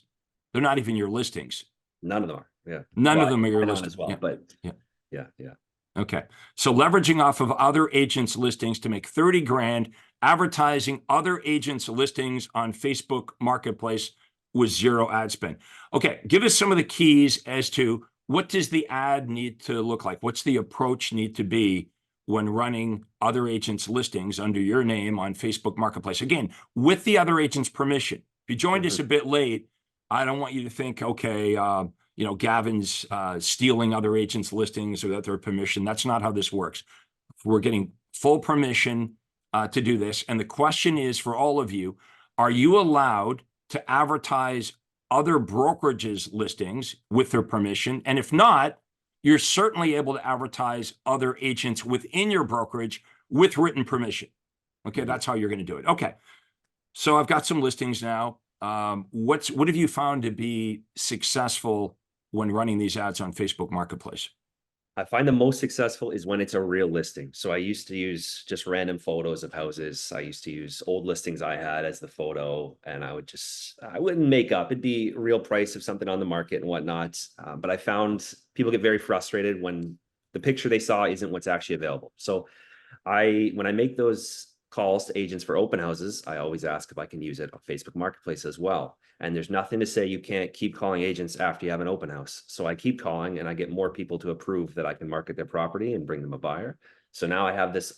they're not even your listings. None of them are. Yeah. None of them are your listings as well. Yeah. Yeah. Okay. So leveraging off of other agents' listings to make 30 grand, advertising other agents' listings on Facebook Marketplace with 0 ad spend. Okay. Give us some of the keys as to what does the ad need to look like? What's the approach need to be when running other agents' listings under your name on Facebook Marketplace? Again, with the other agent's permission. If you joined us a bit late, I don't want you to think, okay, Gavin's stealing other agents' listings without their permission. That's not how this works. We're getting full permission to do this. And the question is for all of you, are you allowed to advertise other brokerages' listings with their permission? And if not, you're certainly able to advertise other agents within your brokerage with written permission. Okay, that's how you're going to do it. Okay. So I've got some listings now. What have you found to be successful when running these ads on Facebook Marketplace? I find the most successful is when it's a real listing. So I used to use just random photos of houses. I used to use old listings I had as the photo, and I wouldn't make up. It'd be real price of something on the market and whatnot. But I found people get very frustrated when the picture they saw isn't what's actually available. So when I make those calls to agents for open houses, I always ask if I can use it on Facebook Marketplace as well. And there's nothing to say you can't keep calling agents after you have an open house. So I keep calling and I get more people to approve that I can market their property and bring them a buyer. So now I have this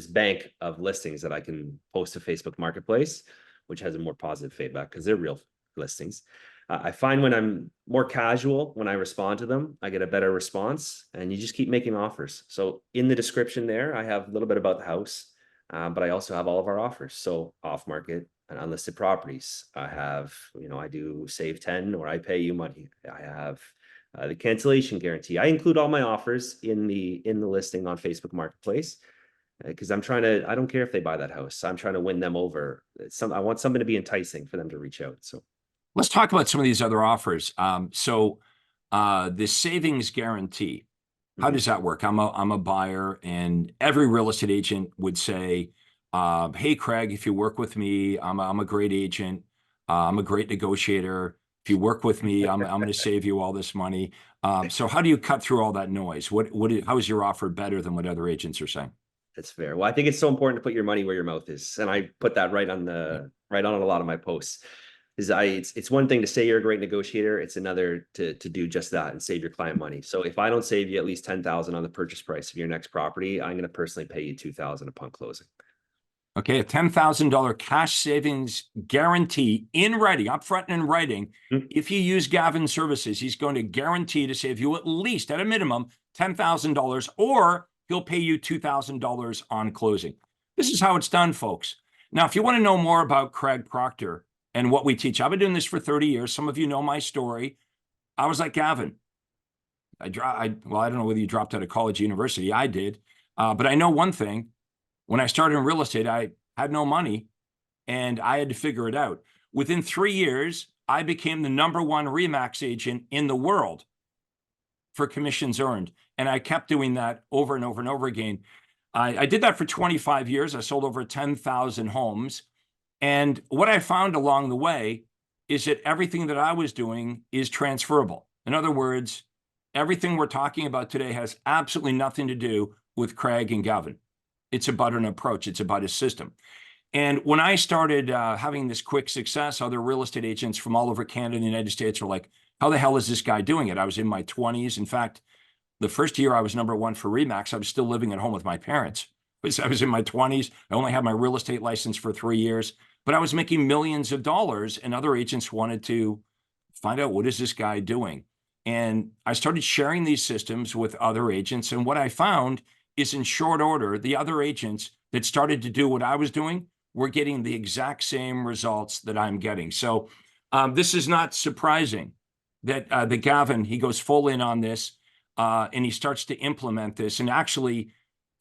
bank of listings that I can post to Facebook Marketplace, which has a more positive feedback because they're real listings. I find when I'm more casual, when I respond to them, I get a better response, and you just keep making offers. So in the description there, I have a little bit about the house, but I also have all of our offers. So off market and unlisted properties. I have, I do save 10 or I pay you money. I have the cancellation guarantee. I include all my offers in the listing on Facebook Marketplace because I don't care if they buy that house. I'm trying to win them over. I want something to be enticing for them to reach out. So Let's talk about some of these other offers. The savings guarantee, how does that work? I'm a buyer, and every real estate agent would say, "Hey, Craig, if you work with me, I'm a great agent. I'm a great negotiator. If you work with me, I'm going to save you all this money." So how do you cut through all that noise? How is your offer better than what other agents are saying? that's fair. Well, I think it's so important to put your money where your mouth is, and I put that right on a lot of my posts. It's one thing to say you're a great negotiator. It's another to do just that and save your client money. So if I don't save you at least 10,000 on the purchase price of your next property, I'm going to personally pay you 2,000 upon closing. Okay, a $10,000 cash savings guarantee in writing, upfront and in writing. If you use Gavin's services, he's going to guarantee to save you at least, at a minimum, $10,000, or he'll pay you $2,000 on closing. This is how it's done, folks. Now, if you want to know more about Craig Proctor and what we teach, I've been doing this for 30 years. Some of you know my story. I was like Gavin. I don't know whether you dropped out of college or university. I did. But I know one thing. When I started in real estate, I had no money and I had to figure it out. Within 3 years, I became the #1 RE/MAX agent in the world for commissions earned. And I kept doing that over and over and over again. I did that for 25 years. I sold over 10,000 homes. And what I found along the way is that everything that I was doing is transferable. In other words, everything we're talking about today has absolutely nothing to do with Craig and Gavin. It's about an approach. It's about a system. And when I started having this quick success, other real estate agents from all over Canada and the United States were like, how the hell is this guy doing it? I was in my 20s. In fact, the first year I was #1 for RE/MAX, I was still living at home with my parents. I was in my 20s. I only had my real estate license for 3 years, but I was making millions of dollars, and other agents wanted to find out, what is this guy doing? And I started sharing these systems with other agents. And what I found is, in short order, the other agents that started to do what I was doing were getting the exact same results that I'm getting. So this is not surprising that the Gavin, he goes full in on this and he starts to implement this. And actually,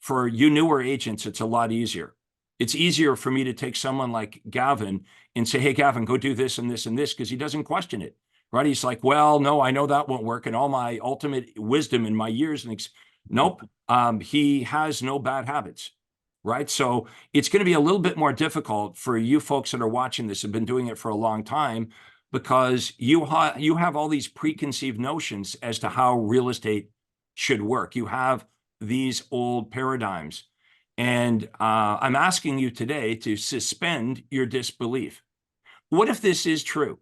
for you newer agents, it's a lot easier. It's easier for me to take someone like Gavin and say, hey, Gavin, go do this and this and this, because he doesn't question it, right? He's like, well, no, I know that won't work. And all my ultimate wisdom in my years, and nope, he has no bad habits, right? So it's going to be a little bit more difficult for you folks that are watching this, have been doing it for a long time, because you have all these preconceived notions as to how real estate should work. You have these old paradigms. And I'm asking you today to suspend your disbelief. What if this is true?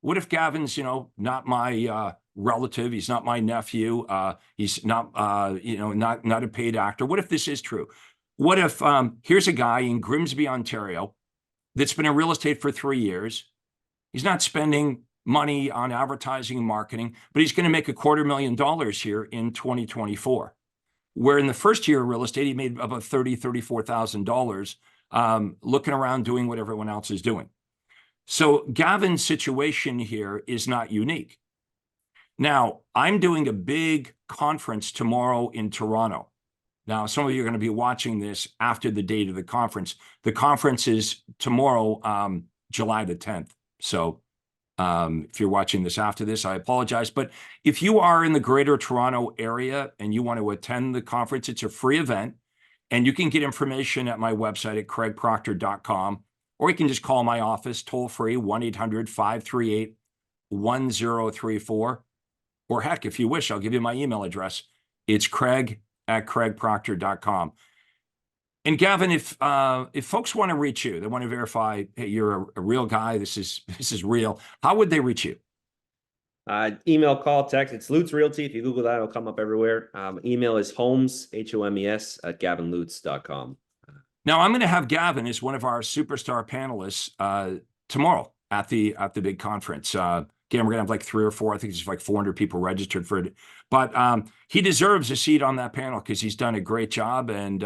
What if Gavin's, not my relative? He's not my nephew. He's not, not a paid actor. What if this is true? What if here's a guy in Grimsby, Ontario, that's been in real estate for 3 years. He's not spending money on advertising and marketing, but he's going to make $250,000 here in 2024. Where in the first year of real estate, he made about $34,000 looking around doing what everyone else is doing. So Gavin's situation here is not unique. Now, I'm doing a big conference tomorrow in Toronto. Now, some of you are going to be watching this after the date of the conference. The conference is tomorrow, July the 10th. So if you're watching this after this, I apologize. But if you are in the greater Toronto area and you want to attend the conference, it's a free event. And you can get information at my website at craigproctor.com, or you can just call my office toll free, 1-800-538-1034. Or heck, if you wish, I'll give you my email address. It's craig@craigproctor.com. And Gavin, if folks want to reach you, they want to verify, hey, you're a real guy, this is real, how would they reach you? Email, call, text. It's Lutz Realty. If you Google that, it'll come up everywhere. Email is homes, HOMES, @gavinlutz.com. Now, I'm going to have Gavin as one of our superstar panelists tomorrow at the big conference. Again, we're going to have like 3 or 4, I think it's like 400 people registered for it. But he deserves a seat on that panel because he's done a great job. And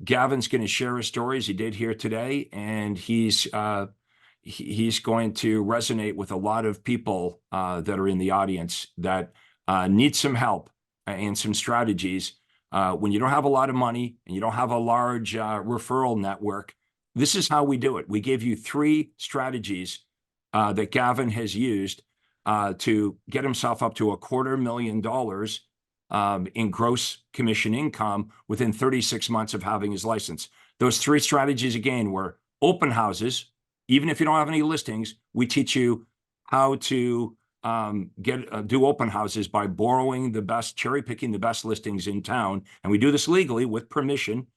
Gavin's going to share his stories he did here today. And he's going to resonate with a lot of people that are in the audience that need some help and some strategies. When you don't have a lot of money and you don't have a large referral network, this is how we do it. We gave you 3 strategies that Gavin has used to get himself up to $250,000 in gross commission income within 36 months of having his license. Those 3 strategies, again, were open houses. Even if you don't have any listings, we teach you how to do open houses by borrowing the best, cherry picking the best listings in town. And we do this legally with permission.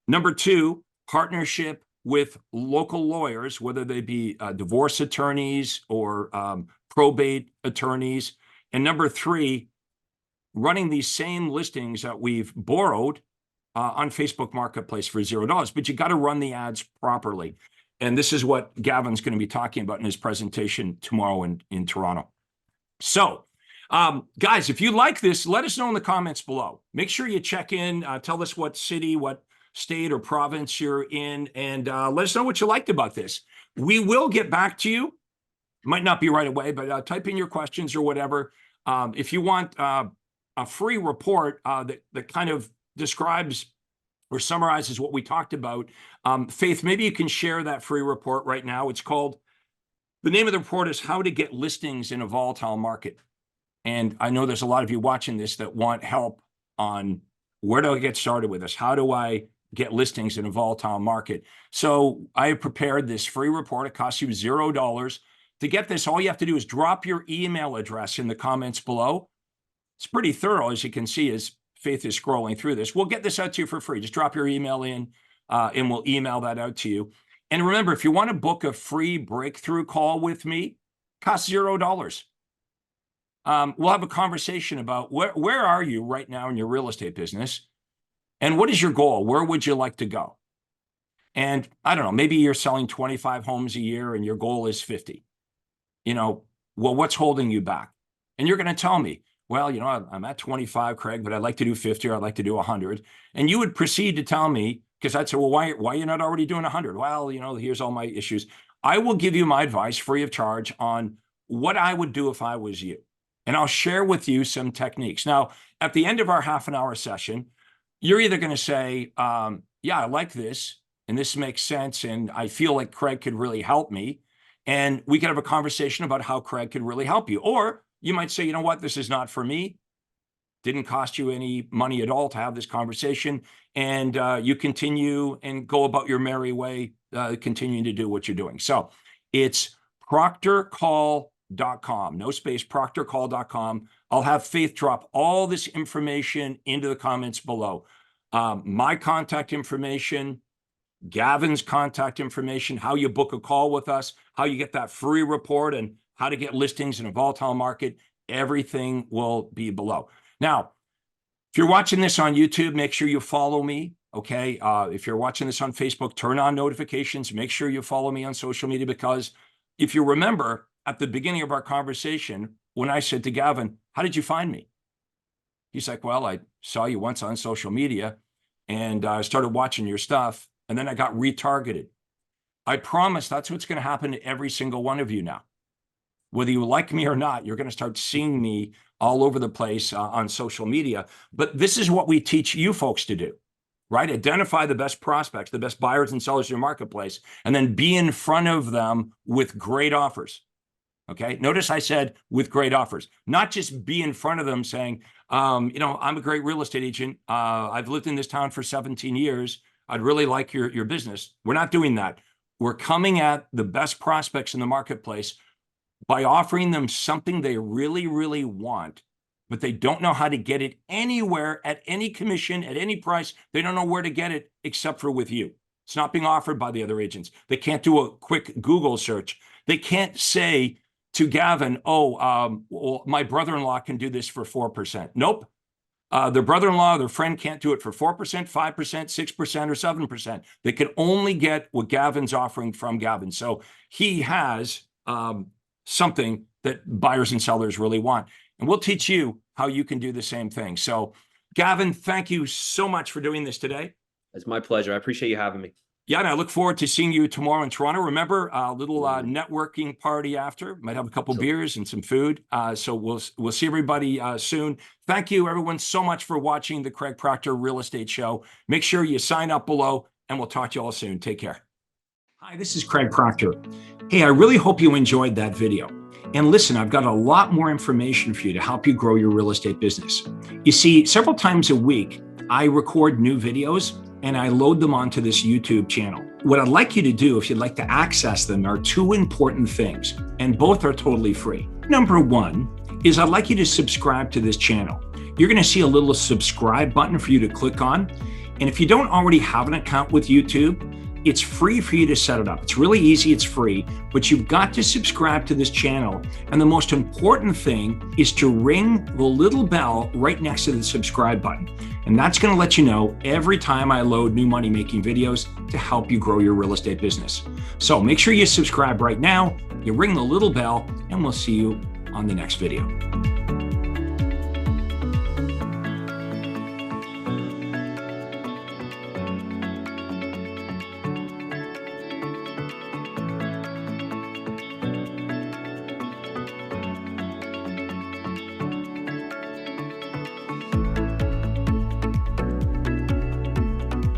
Number 2, partnership with local lawyers, whether they be divorce attorneys or probate attorneys. And number 3, running these same listings that we've borrowed on Facebook Marketplace for $0, but you got to run the ads properly. And this is what Gavin's going to be talking about in his presentation tomorrow in Toronto. So, guys, if you like this, let us know in the comments below. Make sure you check in, tell us what city, what state or province you're in, and let us know what you liked about this. We will get back to you. Might not be right away, but type in your questions or whatever. If you want a free report that kind of describes or summarizes what we talked about, Faith, maybe you can share that free report right now. It's called, the name of the report is How to Get Listings in a Volatile Market. And I know there's a lot of you watching this that want help on where do I get started with this? How do I get listings in a volatile market? So I have prepared this free report. It costs you $0. To get this, all you have to do is drop your email address in the comments below. It's pretty thorough, as you can see, as Faith is scrolling through this. We'll get this out to you for free. Just drop your email in and we'll email that out to you. And remember, if you want to book a free breakthrough call with me, it costs $0. We'll have a conversation about where are you right now in your real estate business and what is your goal? Where would you like to go? And I don't know, maybe you're selling 25 homes a year and your goal is 50. Well, what's holding you back? And you're going to tell me, well, I'm at 25, Craig, but I'd like to do 50 or I'd like to do 100. And you would proceed to tell me, because I'd say, well, why are you not already doing 100? Well, here's all my issues. I will give you my advice free of charge on what I would do if I was you. And I'll share with you some techniques. Now, at the end of our half-an-hour session, you're either going to say, yeah, I like this, and this makes sense, and I feel like Craig could really help me. And we could have a conversation about how Craig could really help you. Or you might say, you know what, this is not for me. Didn't cost you any money at all to have this conversation. And you continue and go about your merry way, continuing to do what you're doing. So it's proctorcall.com, no space, proctorcall.com. I'll have Faith drop all this information into the comments below. My contact information, Gavin's contact information, how you book a call with us, how you get that free report, and how to get listings in a volatile market. Everything will be below. Now, if you're watching this on YouTube, make sure you follow me, okay? If you're watching this on Facebook, turn on notifications. Make sure you follow me on social media, because if you remember at the beginning of our conversation, when I said to Gavin, how did you find me? He's like, well, I saw you once on social media and I started watching your stuff, and then I got retargeted. I promise that's what's going to happen to every single one of you now. Whether you like me or not, you're going to start seeing me all over the place on social media. But this is what we teach you folks to do, right? Identify the best prospects, the best buyers and sellers in your marketplace, and then be in front of them with great offers. Okay. Notice I said with great offers, not just be in front of them saying, you know, I'm a great real estate agent. I've lived in this town for 17 years. I'd really like your business. We're not doing that. We're coming at the best prospects in the marketplace by offering them something they really, really want, but they don't know how to get it anywhere at any commission, at any price. They don't know where to get it except for with you. It's not being offered by the other agents. They can't do a quick Google search. They can't say to Gavin, oh, well, my brother-in-law can do this for 4%. Nope. Their brother-in-law, their friend can't do it for 4%, 5%, 6%, or 7%. They can only get what Gavin's offering from Gavin. So he has something that buyers and sellers really want. And we'll teach you how you can do the same thing. So Gavin, thank you so much for doing this today. It's my pleasure. I appreciate you having me. Yeah, and I look forward to seeing you tomorrow in Toronto. Remember, a little networking party after. Might have a couple beers and some food. So we'll see everybody soon. Thank you, everyone, so much for watching the Craig Proctor Real Estate Show. Make sure you sign up below, and we'll talk to you all soon. Take care. Hi, this is Craig Proctor. Hey, I really hope you enjoyed that video. And listen, I've got a lot more information for you to help you grow your real estate business. You see, several times a week, I record new videos and I load them onto this YouTube channel. What I'd like you to do, if you'd like to access them, are two important things, and both are totally free. Number one is I'd like you to subscribe to this channel. You're gonna see a little subscribe button for you to click on. And if you don't already have an account with YouTube, it's free for you to set it up. It's really easy, it's free, but you've got to subscribe to this channel. And the most important thing is to ring the little bell right next to the subscribe button. And that's gonna let you know every time I load new money-making videos to help you grow your real estate business. So make sure you subscribe right now, you ring the little bell, and we'll see you on the next video.